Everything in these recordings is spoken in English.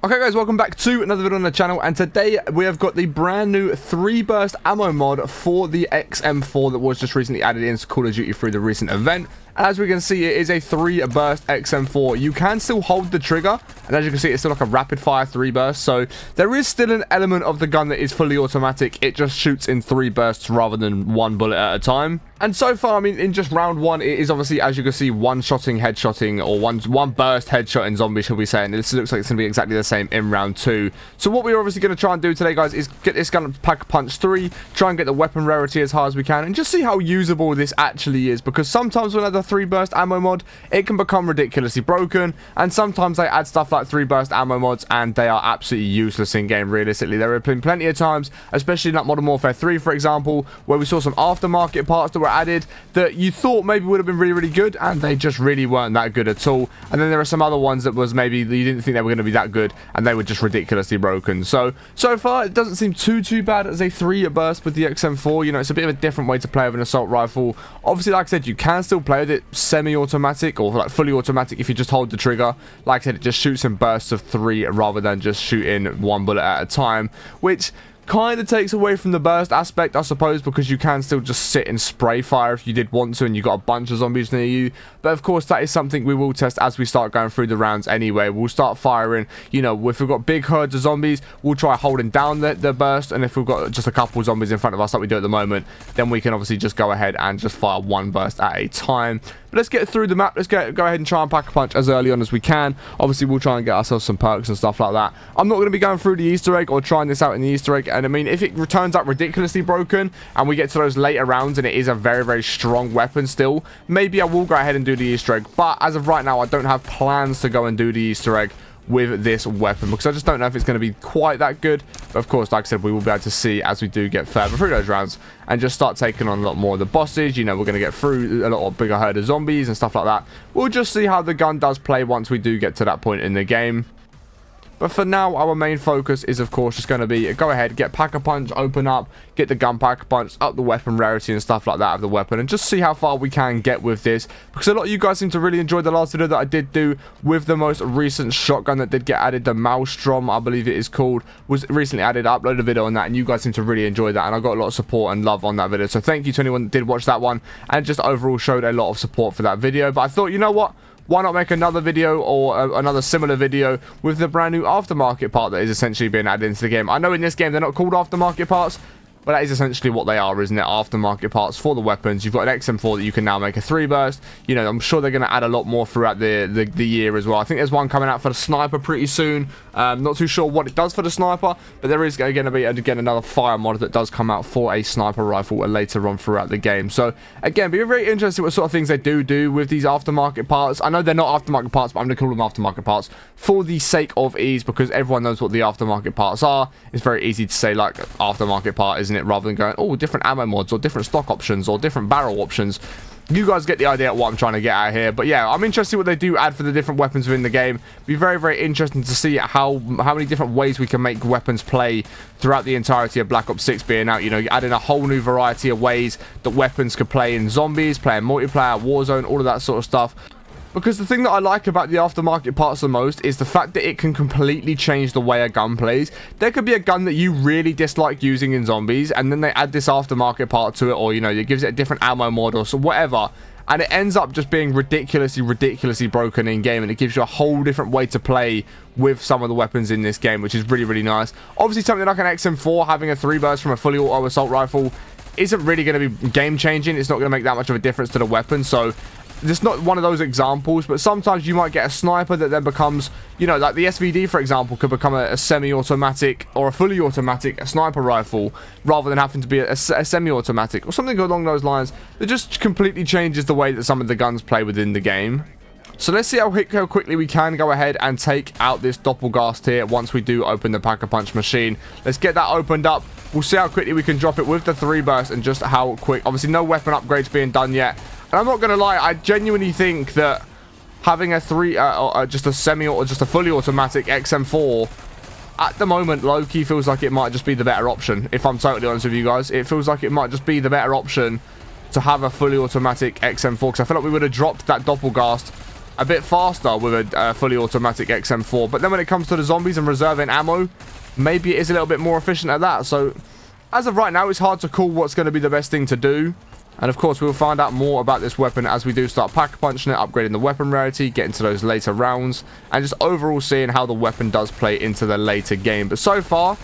Okay guys, welcome back to another video on the channel, and today we have got the brand new 3-burst ammo mod for the XM4 that was just recently added into Call of Duty through the recent event. As we can see, it is a 3-burst XM4. You can still hold the trigger, and as you can see, it's still like a rapid fire 3-burst, so there is still an element of the gun that is fully automatic. It just shoots in 3 bursts rather than 1 bullet at a time. And so far, I mean, in just round 1, it is obviously, as you can see, one-shotting, headshotting, or one burst headshotting zombies, shall we say, and this looks like it's going to be exactly the same in round 2. So what we're obviously going to try and do today, guys, is get this gun Pack-a-Punch 3, try and get the weapon rarity as high as we can, and just see how usable this actually is, because sometimes when the 3-burst ammo mod, it can become ridiculously broken, and sometimes they add stuff like 3-burst ammo mods, and they are absolutely useless in-game, realistically. There have been plenty of times, especially in like Modern Warfare 3, for example, where we saw some aftermarket parts that were added that you thought maybe would have been really, really good, and they just really weren't that good at all. And then there are some other ones that was maybe you didn't think they were going to be that good, and they were just ridiculously broken. So far, it doesn't seem too bad as a 3-burst with the XM4. You know, it's a bit of a different way to play with an assault rifle. Obviously, like I said, you can still play with it semi-automatic or like fully automatic if you just hold the trigger. Like I said, it just shoots in bursts of 3 rather than just shooting 1 bullet at a time, which kind of takes away from the burst aspect, I suppose, because you can still just sit and spray fire if you did want to and you got a bunch of zombies near you. But of course, that is something we will test as we start going through the rounds anyway. We'll start firing, you know, if we've got big herds of zombies, we'll try holding down the burst, and if we've got just a couple zombies in front of us like we do at the moment, then we can obviously just go ahead and just fire 1 burst at a time. But let's get through the map. Let's go ahead and try and pack a punch as early on as we can. Obviously, we'll try and get ourselves some perks and stuff like that. I'm not going to be going through the Easter egg or trying this out in the Easter egg. And I mean, if it turns out ridiculously broken and we get to those later rounds and it is a very strong weapon still, maybe I will go ahead and do the Easter egg. But as of right now, I don't have plans to go and do the Easter egg with this weapon, because I just don't know if it's going to be quite that good. But of course, like I said, we will be able to see as we do get further through those rounds and just start taking on a lot more of the bosses. You know, we're going to get through a lot of bigger herd of zombies and stuff like that. We'll just see how the gun does play once we do get to that point in the game. But for now, our main focus is, of course, just going to be go ahead, get Pack-a-Punch, open up, get the gun Pack-a-Punch, up the weapon rarity and stuff like that of the weapon, and just see how far we can get with this. Because a lot of you guys seem to really enjoy the last video that I did do with the most recent shotgun that did get added, the Maelstrom, I believe it is called, was recently added. I uploaded a video on that, and you guys seem to really enjoy that, and I got a lot of support and love on that video. So thank you to anyone that did watch that one, and just overall showed a lot of support for that video. But I thought, you know what? Why not make another video or another similar video with the brand new aftermarket part that is essentially being added into the game. I know in this game they're not called aftermarket parts, but that is essentially what they are, isn't it? Aftermarket parts for the weapons. You've got an XM4 that you can now make a 3-burst. You know, I'm sure they're going to add a lot more throughout the year as well. I think there's one coming out for the sniper pretty soon. Not too sure what it does for the sniper, but there is going to be, again, another fire mod that does come out for a sniper rifle later on throughout the game. So, again, be very interested what sort of things they do with these aftermarket parts. I know they're not aftermarket parts, but I'm going to call them aftermarket parts for the sake of ease, because everyone knows what the aftermarket parts are. It's very easy to say, like, aftermarket part, isn't it? Rather than going, oh, different ammo mods or different stock options or different barrel options. You guys get the idea of what I'm trying to get at here. But yeah, I'm interested what they do add for the different weapons within the game. Be very interesting to see how many different ways we can make weapons play throughout the entirety of Black Ops 6 being out. You know, adding a whole new variety of ways that weapons could play in zombies, play in multiplayer, Warzone, all of that sort of stuff. Because the thing that I like about the aftermarket parts the most is the fact that it can completely change the way a gun plays. There could be a gun that you really dislike using in zombies, and then they add this aftermarket part to it, or, you know, it gives it a different ammo mod or so whatever, and it ends up just being ridiculously broken in game, and it gives you a whole different way to play with some of the weapons in this game, which is really nice. Obviously, something like an XM4 having a 3-burst from a fully auto assault rifle isn't really going to be game changing. It's not going to make that much of a difference to the weapon, so it's not one of those examples. But sometimes you might get a sniper that then becomes, you know, like the SVD, for example, could become a semi-automatic or a fully automatic sniper rifle, rather than having to be a semi-automatic or something along those lines. That just completely changes the way that some of the guns play within the game. So let's see how quickly we can go ahead and take out this Doppelgast here once we do open the Pack-a-Punch machine. Let's get that opened up. We'll see how quickly we can drop it with the 3-burst and just how quick. Obviously, no weapon upgrades being done yet. And I'm not going to lie, I genuinely think that having a just a semi or just a fully automatic XM4 at the moment low-key feels like it might just be the better option. If I'm totally honest with you guys, it feels like it might just be the better option to have a fully automatic XM4, because I feel like we would have dropped that Doppelgast a bit faster with a fully automatic XM4. But then when it comes to the zombies and reserving ammo, maybe it is a little bit more efficient at that. So as of right now, it's hard to call what's going to be the best thing to do. And of course, we'll find out more about this weapon as we do start pack-a-punching it, upgrading the weapon rarity, getting to those later rounds, and just overall seeing how the weapon does play into the later game. But so far,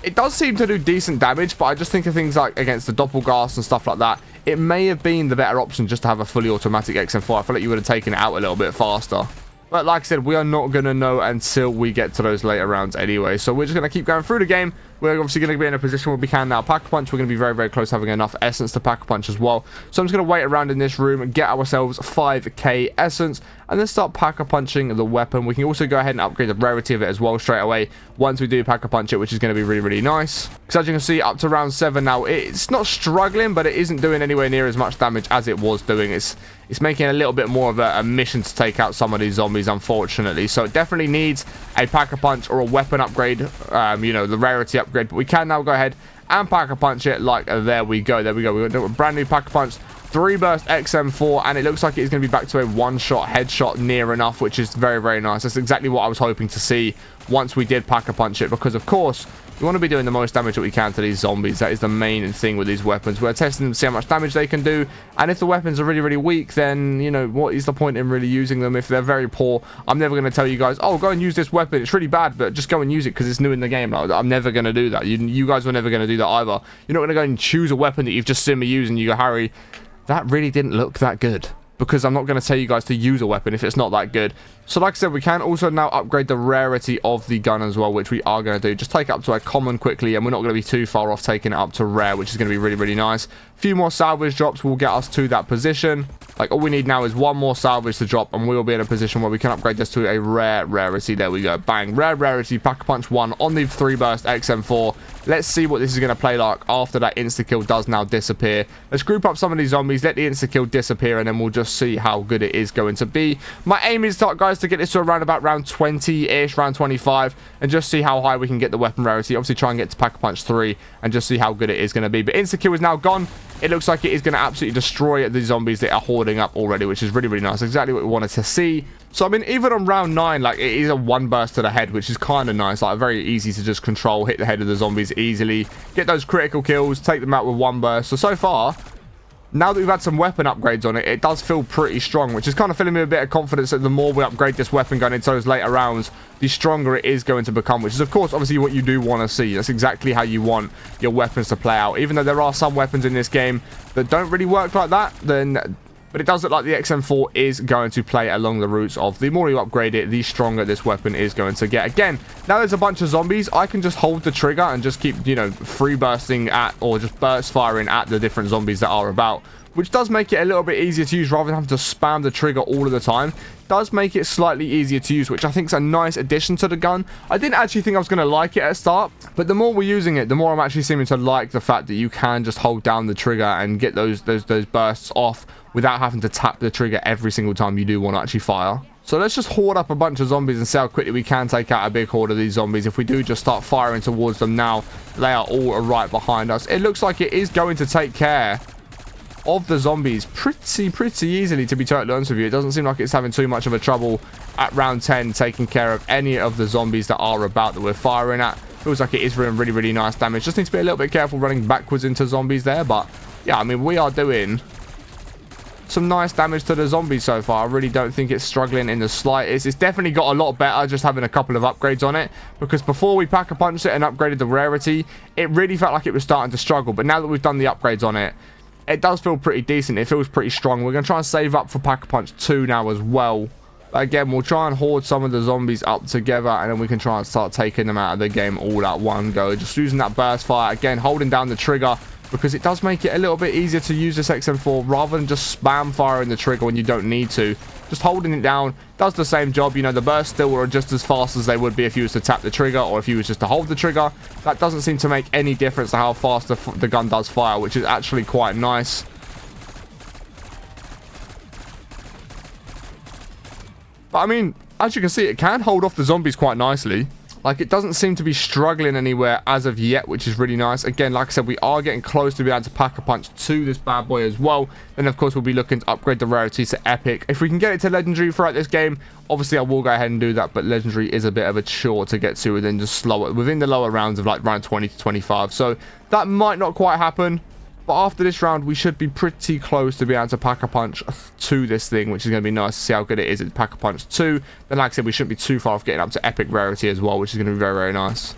it does seem to do decent damage, but I just think of things like against the doppelgast and stuff like that, it may have been the better option just to have a fully automatic XM4. I feel like you would have taken it out a little bit faster. But like I said, we are not going to know until we get to those later rounds anyway. So we're just going to keep going through the game. We're obviously going to be in a position where we can now pack-a-punch. We're going to be very, very close to having enough essence to pack-a-punch as well. So I'm just going to wait around in this room and get ourselves 5k essence and then start pack-a-punching the weapon. We can also go ahead and upgrade the rarity of it as well straight away once we do pack-a-punch it, which is going to be really, really nice. Because as you can see, up to round 7 now, it's not struggling, but it isn't doing anywhere near as much damage as it was doing. It's making a little bit more of a mission to take out some of these zombies, unfortunately. So it definitely needs a pack-a-punch or a weapon upgrade, you know, the rarity upgrade. But we can now go ahead and pack-a-punch it. Like, there we go. There we go. We're going to do a brand new pack-a-punch 3-burst XM4, and it looks like it's going to be back to a one-shot headshot near enough, which is very, very nice. That's exactly what I was hoping to see once we did pack-a-punch it, because, of course, we want to be doing the most damage that we can to these zombies. That is the main thing with these weapons. We're testing them to see how much damage they can do, and if the weapons are really, really weak, then, you know, what is the point in really using them? If they're very poor, I'm never going to tell you guys, oh, go and use this weapon. It's really bad, but just go and use it because it's new in the game. Like, I'm never going to do that. You guys were never going to do that either. You're not going to go and choose a weapon that you've just seen me use and you go, Harry, that really didn't look that good. Because I'm not going to tell you guys to use a weapon if it's not that good. So like I said, we can also now upgrade the rarity of the gun as well, which we are going to do. Just take it up to a common quickly, and we're not going to be too far off taking it up to rare, which is going to be really, really nice. A few more salvage drops will get us to that position. Like, all we need now is one more salvage to drop, and we will be in a position where we can upgrade this to a rare rarity. There we go. Bang. Rare rarity, pack-a-punch 1 on the 3-burst XM4. Let's see what this is going to play like after that insta-kill does now disappear. Let's group up some of these zombies, let the insta-kill disappear, and then we'll just see how good it is going to be. My aim is, guys, to get this to around about round 20-ish, round 25, and just see how high we can get the weapon rarity. Obviously, try and get to pack-a-punch 3, and just see how good it is going to be. But insta-kill is now gone. It looks like it is going to absolutely destroy the zombies that are hoarding up already, which is really, really nice. Exactly what we wanted to see. So, I mean, even on round 9, like, it is a 1 burst to the head, which is kind of nice. Like, very easy to just control, hit the head of the zombies easily, get those critical kills, take them out with 1 burst. So far, now that we've had some weapon upgrades on it, it does feel pretty strong, which is kind of filling me with a bit of confidence that the more we upgrade this weapon going into those later rounds, the stronger it is going to become, which is, of course, obviously what you do want to see. That's exactly how you want your weapons to play out. Even though there are some weapons in this game that don't really work like that, but it does look like the XM4 is going to play along the routes of the more you upgrade it, the stronger this weapon is going to get. Again, now there's a bunch of zombies, I can just hold the trigger and just keep, you know, free bursting at, or just burst firing at the different zombies that are about, which does make it a little bit easier to use rather than having to spam the trigger all of the time. Does make it slightly easier to use, which I think is a nice addition to the gun. I didn't actually think I was going to like it at start, but the more we're using it, the more I'm actually seeming to like the fact that you can just hold down the trigger and get those bursts off without having to tap the trigger every single time you do want to actually fire. So let's just hoard up a bunch of zombies and see how quickly we can take out a big horde of these zombies. If we do just start firing towards them now, they are all right behind us. It looks like it is going to take care of the zombies pretty easily, to be totally honest with you. It doesn't seem like it's having too much of a trouble at round 10 taking care of any of the zombies that are about that we're firing at. Feels like it is doing really, really nice damage. Just need to be a little bit careful running backwards into zombies there, but yeah, I mean, we are doing some nice damage to the zombies so far. I really don't think it's struggling in the slightest. It's definitely got a lot better just having a couple of upgrades on it, because before we pack-a-punched it and upgraded the rarity, it really felt like it was starting to struggle. But now that we've done the upgrades on it, it does feel pretty decent. It feels pretty strong. We're going to try and save up for Pack-a-Punch 2 now as well. But again, we'll try and hoard some of the zombies up together, and then we can try and start taking them out of the game all at one go. Just using that burst fire. Again, holding down the trigger, because it does make it a little bit easier to use this XM4 rather than just spam firing the trigger when you don't need to. Just holding it down does the same job. You know, the bursts still are just as fast as they would be if you was to tap the trigger or if you was just to hold the trigger. That doesn't seem to make any difference to how fast the gun does fire, which is actually quite nice. But I mean, as you can see, it can hold off the zombies quite nicely. Like, it doesn't seem to be struggling anywhere as of yet, which is really nice. Again, like I said, we are getting close to being able to pack a punch to this bad boy as well. Then, of course, we'll be looking to upgrade the rarity to epic. If we can get it to legendary throughout this game, obviously I will go ahead and do that, but legendary is a bit of a chore to get to within the lower rounds of like round 20 to 25. So that might not quite happen. But after this round, we should be pretty close to be able to pack a punch to this thing, which is going to be nice to see how good it is at pack a punch 2. Then, like I said, we shouldn't be too far off getting up to epic rarity as well, which is going to be very, very nice.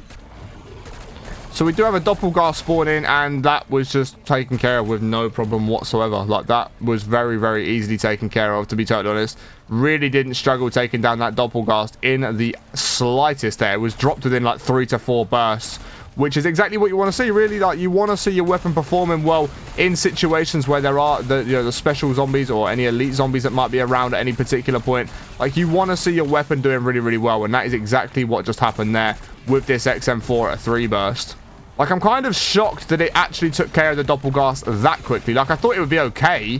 So we do have a doppelgar spawn in, and that was just taken care of with no problem whatsoever. Like, that was very, very easily taken care of, to be totally honest. Really didn't struggle taking down that doppelgast in the slightest there. It was dropped within like 3 to 4 bursts, which is exactly what you want to see, really. Like, you want to see your weapon performing well in situations where there are the special zombies or any elite zombies that might be around at any particular point. Like, you want to see your weapon doing really, really well, and that is exactly what just happened there with this XM4 at 3 burst. Like, I'm kind of shocked that it actually took care of the doppelgast that quickly. Like, I thought it would be okay,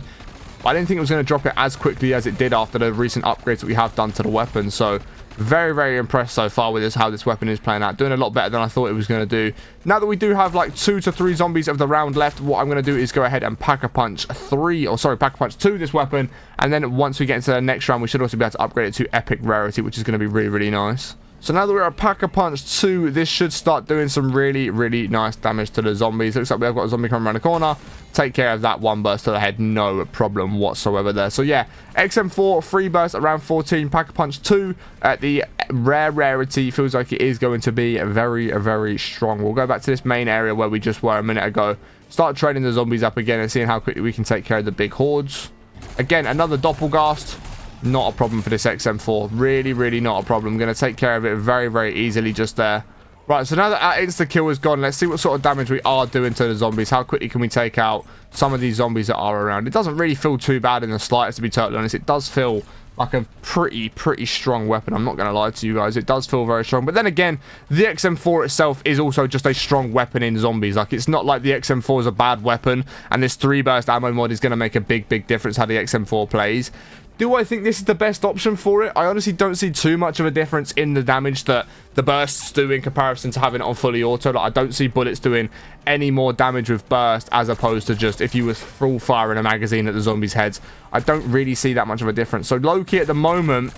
but I didn't think it was going to drop it as quickly as it did after the recent upgrades that we have done to the weapon. So very, very impressed so far with how this weapon is playing out. Doing a lot better than I thought it was going to do. Now that we do have like 2 to 3 zombies of the round left, what I'm going to do is go ahead and pack a punch 2 this weapon. And then once we get into the next round, we should also be able to upgrade it to epic rarity, which is going to be really, really nice. So now that we're at Pack-a-Punch 2, this should start doing some really, really nice damage to the zombies. Looks like we've got a zombie coming around the corner. Take care of that one burst to the head. No problem whatsoever there. So yeah, XM4, free burst around 14. Pack-a-Punch 2 at the rare rarity. Feels like it is going to be very, very strong. We'll go back to this main area where we just were a minute ago. Start training the zombies up again and seeing how quickly we can take care of the big hordes. Again, another doppelgast. Not a problem for this XM4. Really, really not a problem. I'm going to take care of it very, very easily just there. Right, so now that our insta-kill is gone, let's see what sort of damage we are doing to the zombies. How quickly can we take out some of these zombies that are around? It doesn't really feel too bad in the slightest, to be totally honest. It does feel like a pretty strong weapon. I'm not going to lie to you guys. It does feel very strong. But then again, the XM4 itself is also just a strong weapon in zombies. Like, it's not like the XM4 is a bad weapon, and this 3-burst ammo mod is going to make a big difference how the XM4 plays. Do I think this is the best option for it? I honestly don't see too much of a difference in the damage that the bursts do in comparison to having it on fully auto. Like, I don't see bullets doing any more damage with burst as opposed to just if you was full firing a magazine at the zombies' heads. I don't really see that much of a difference. So low-key at the moment,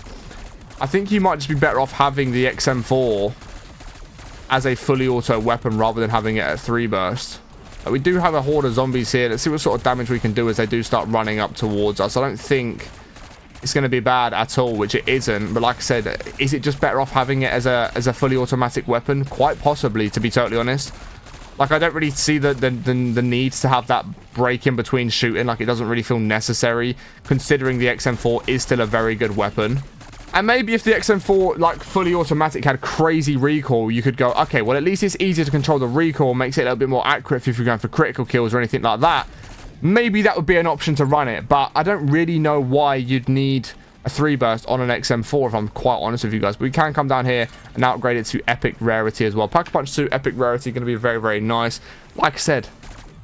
I think you might just be better off having the XM4 as a fully auto weapon rather than having it at 3-burst. We do have a horde of zombies here. Let's see what sort of damage we can do as they do start running up towards us. I don't think it's going to be bad at all, which it isn't. But like I said, is it just better off having it as a fully automatic weapon? Quite possibly, to be totally honest. Like, I don't really see the need to have that break in between shooting. Like, it doesn't really feel necessary, considering the XM4 is still a very good weapon. And maybe if the XM4, like, fully automatic had crazy recoil, you could go, okay, well, at least it's easier to control the recoil, makes it a little bit more accurate if you're going for critical kills or anything like that. Maybe that would be an option to run it, but I don't really know why you'd need a 3-burst on an XM4, if I'm quite honest with you guys. But we can come down here and upgrade it to epic rarity as well. Pack-a-Punch 2 epic rarity, going to be very, very nice. Like I said,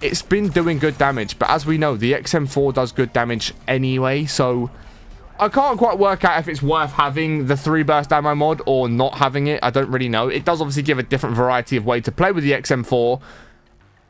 it's been doing good damage, but as we know, the XM4 does good damage anyway, so I can't quite work out if it's worth having the 3-burst ammo mod or not having it. I don't really know. It does obviously give a different variety of way to play with the XM4.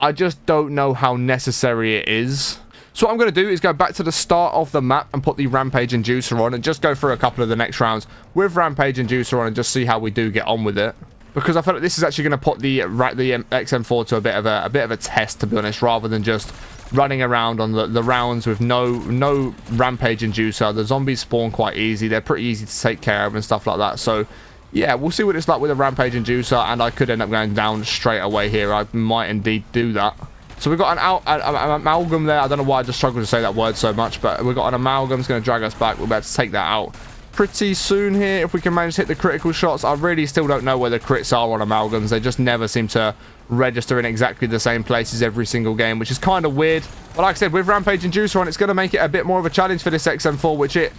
I just don't know how necessary it is. So what I'm going to do is go back to the start of the map and put the Rampage Inducer on and just go through a couple of the next rounds with Rampage Inducer on and just see how we do get on with it. Because I feel like this is actually going to put the XM4 to a bit of a test, to be honest, rather than just running around on the rounds with no Rampage Inducer. The zombies spawn quite easy. They're pretty easy to take care of and stuff like that. So yeah, we'll see what it's like with a Rampage Inducer, and I could end up going down straight away here. I might indeed do that. So we've got an amalgam there. I don't know why I just struggled to say that word so much, but we've got an amalgam. It's going to drag us back. We're about to take that out pretty soon here if we can manage to hit the critical shots. I really still don't know where the crits are on amalgams. They just never seem to register in exactly the same places every single game, which is kind of weird. But like I said, with Rampage Inducer on, it's going to make it a bit more of a challenge for this XM4, which it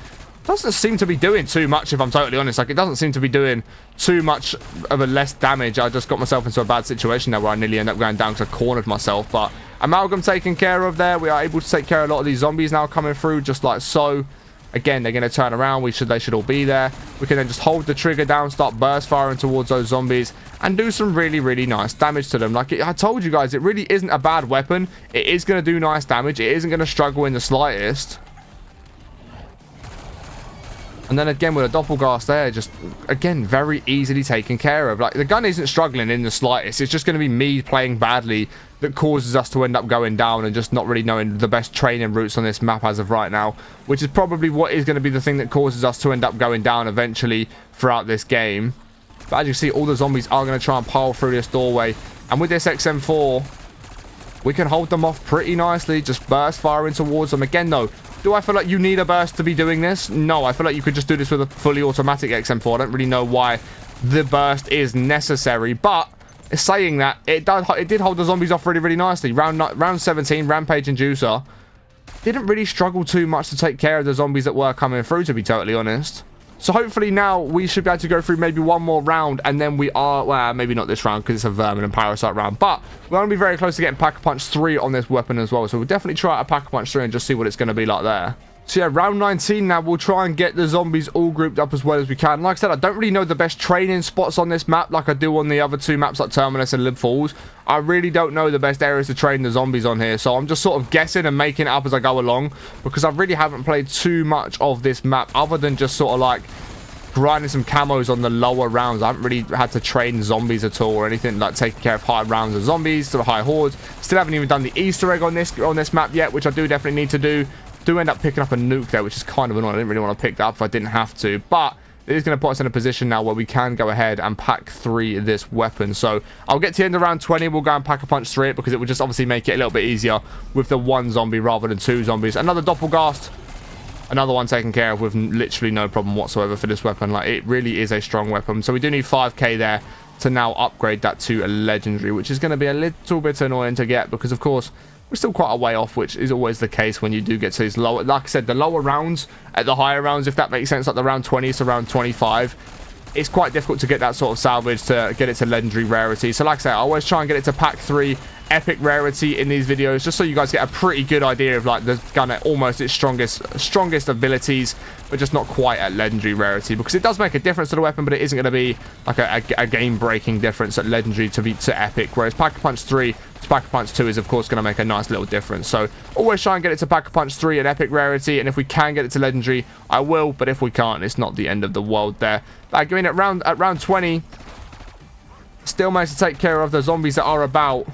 doesn't seem to be doing too much, if I'm totally honest. Like, it doesn't seem to be doing too much of a less damage. I just got myself into a bad situation there where I nearly end up going down because I cornered myself. But amalgam taken care of there. We are able to take care of a lot of these zombies now coming through, just like so. Again, they're going to turn around. They should all be there. We can then just hold the trigger down, start burst firing towards those zombies, and do some really, really nice damage to them. Like I told you guys, it really isn't a bad weapon. It is going to do nice damage. It isn't going to struggle in the slightest. And then again with a doppelgast there, just again very easily taken care of. Like the gun isn't struggling in the slightest. It's just going to be me playing badly that causes us to end up going down and just not really knowing the best training routes on this map as of right now, which is probably what is going to be the thing that causes us to end up going down eventually throughout this game. But as you see, all the zombies are going to try and pile through this doorway, and with this XM4 we can hold them off pretty nicely, just burst firing towards them. Again though, do I feel like you need a burst to be doing this? No, I feel like you could just do this with a fully automatic XM4. I don't really know why the burst is necessary, but saying that, it did hold the zombies off really, really nicely. Round 17, Rampage and Juicer didn't really struggle too much to take care of the zombies that were coming through, to be totally honest. So hopefully now we should be able to go through maybe one more round, and then we are, well, maybe not this round because it's a vermin and parasite round, but we're going to be very close to getting Pack-a-Punch 3 on this weapon as well. So we'll definitely try out a Pack-a-Punch 3 and just see what it's going to be like there. So yeah, round 19 now, we'll try and get the zombies all grouped up as well as we can. Like I said, I don't really know the best training spots on this map like I do on the other two maps like Terminus and Lib Falls. I really don't know the best areas to train the zombies on here, so I'm just sort of guessing and making it up as I go along, because I really haven't played too much of this map other than just sort of like grinding some camos on the lower rounds. I haven't really had to train zombies at all or anything, like taking care of high rounds of zombies to the high hordes. Still haven't even done the Easter egg on this map yet, which I do definitely need to do. Do end up picking up a nuke there, which is kind of annoying. I didn't really want to pick that up if I didn't have to, but it is going to put us in a position now where we can go ahead and pack 3 this weapon. So I'll get to the end of round 20. We'll go and Pack-a-Punch 3 it, because it would just obviously make it a little bit easier with the 1 zombie rather than 2 zombies. Another doppelgast, another one taken care of with literally no problem whatsoever for this weapon. Like, it really is a strong weapon. So we do need 5k there to now upgrade that to a legendary, which is going to be a little bit annoying to get, because of course we're still quite a way off, which is always the case when you do get to these lower, like I said, the lower rounds at the higher rounds, if that makes sense, like the round 20 to round 25, it's quite difficult to get that sort of salvage to get it to legendary rarity. So like I said, I always try and get it to pack 3 epic rarity in these videos, just so you guys get a pretty good idea of like the gun at almost its strongest abilities, but just not quite at legendary rarity, because it does make a difference to the weapon, but it isn't going to be like a game-breaking difference at legendary to epic, whereas Pack-a-Punch 3 to Pack-a-Punch 2 is of course going to make a nice little difference. So always try and get it to Pack-a-Punch 3 at epic rarity, and if we can get it to legendary, I will, but if we can't, it's not the end of the world there. Like, I mean, at round 20, still managed to take care of the zombies that are about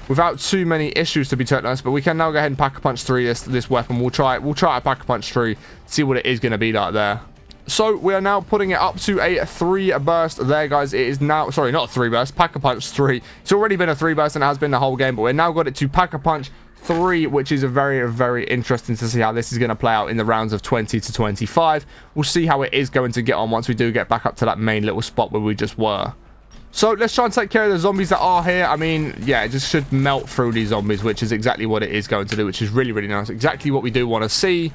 without too many issues, to be totally honest. But we can now go ahead and Pack-a-Punch 3 this weapon. We'll try a Pack-a-Punch 3, see what it is going to be like there. So we are now putting it up to a 3 burst there, guys. It is now, sorry, not a 3 burst, Pack-a-Punch 3. It's already been a 3 burst and it has been the whole game, but we've now got it to Pack-a-Punch 3, which is a very, very interesting to see how this is going to play out in the rounds of 20 to 25. We'll see how it is going to get on once we do get back up to that main little spot where we just were. So let's try and take care of the zombies that are here. I mean, yeah, it just should melt through these zombies, which is exactly what it is going to do, which is really, really nice. Exactly what we do want to see.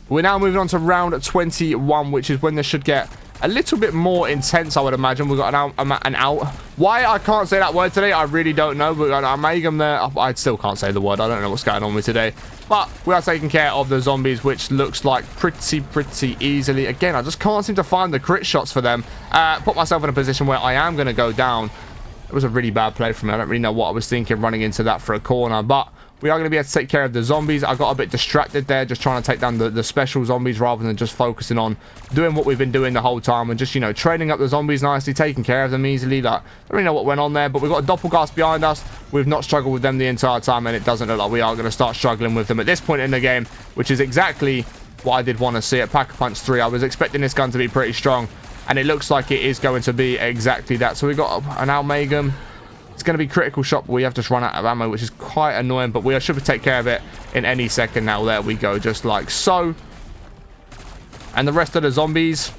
We're now moving on to round 21, which is when this should get a little bit more intense, I would imagine. We've got an out. Why I can't say that word today, I really don't know. We've got an amalgam there. I still can't say the word. I don't know what's going on with today. But we are taking care of the zombies, which looks like pretty easily. Again, I just can't seem to find the crit shots for them. Put myself in a position where I am going to go down. It was a really bad play from me. I don't really know what I was thinking running into that for a corner, but we are going to be able to take care of the zombies. I got a bit distracted there, just trying to take down the special zombies rather than just focusing on doing what we've been doing the whole time and just, you know, training up the zombies nicely, taking care of them easily. Like, I don't really know what went on there, but we've got a doppelgast behind us. We've not struggled with them the entire time, and it doesn't look like we are going to start struggling with them at this point in the game, which is exactly what I did want to see at Pack-a-Punch 3. I was expecting this gun to be pretty strong, and it looks like it is going to be exactly that. So we've got an amalgam. It's going to be critical shot, but we have just run out of ammo, which is quite annoying, but we should take care of it in any second now. There we go, just like so. And the rest of the zombies,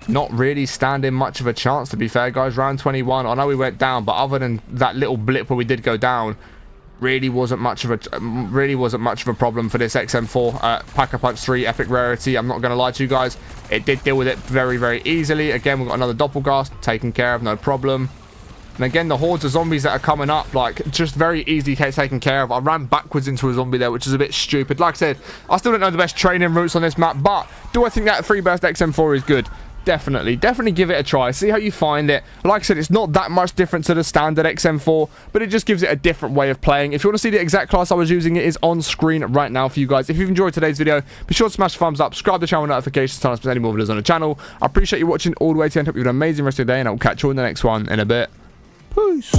not really standing much of a chance, to be fair, guys. Round 21, I know we went down, but other than that little blip where we did go down, really wasn't much of a problem for this XM4 Pack-a-Punch 3 epic rarity. I'm not going to lie to you guys, it did deal with it very, very easily. Again, we've got another doppelgast taken care of, no problem. And again, the hordes of zombies that are coming up, like, just very easy taken care of. I ran backwards into a zombie there, which is a bit stupid. Like I said, I still don't know the best training routes on this map, but do I think that 3-burst XM4 is good? Definitely give it a try. See how you find it. Like I said, it's not that much different to the standard XM4, but it just gives it a different way of playing. If you want to see the exact class I was using, it is on screen right now for you guys. If you've enjoyed today's video, be sure to smash the thumbs up, subscribe to the channel, notifications, turn on any more videos on the channel. I appreciate you watching all the way to the end. Hope you have an amazing rest of your day, and I will catch you in the next one in a bit. Peace.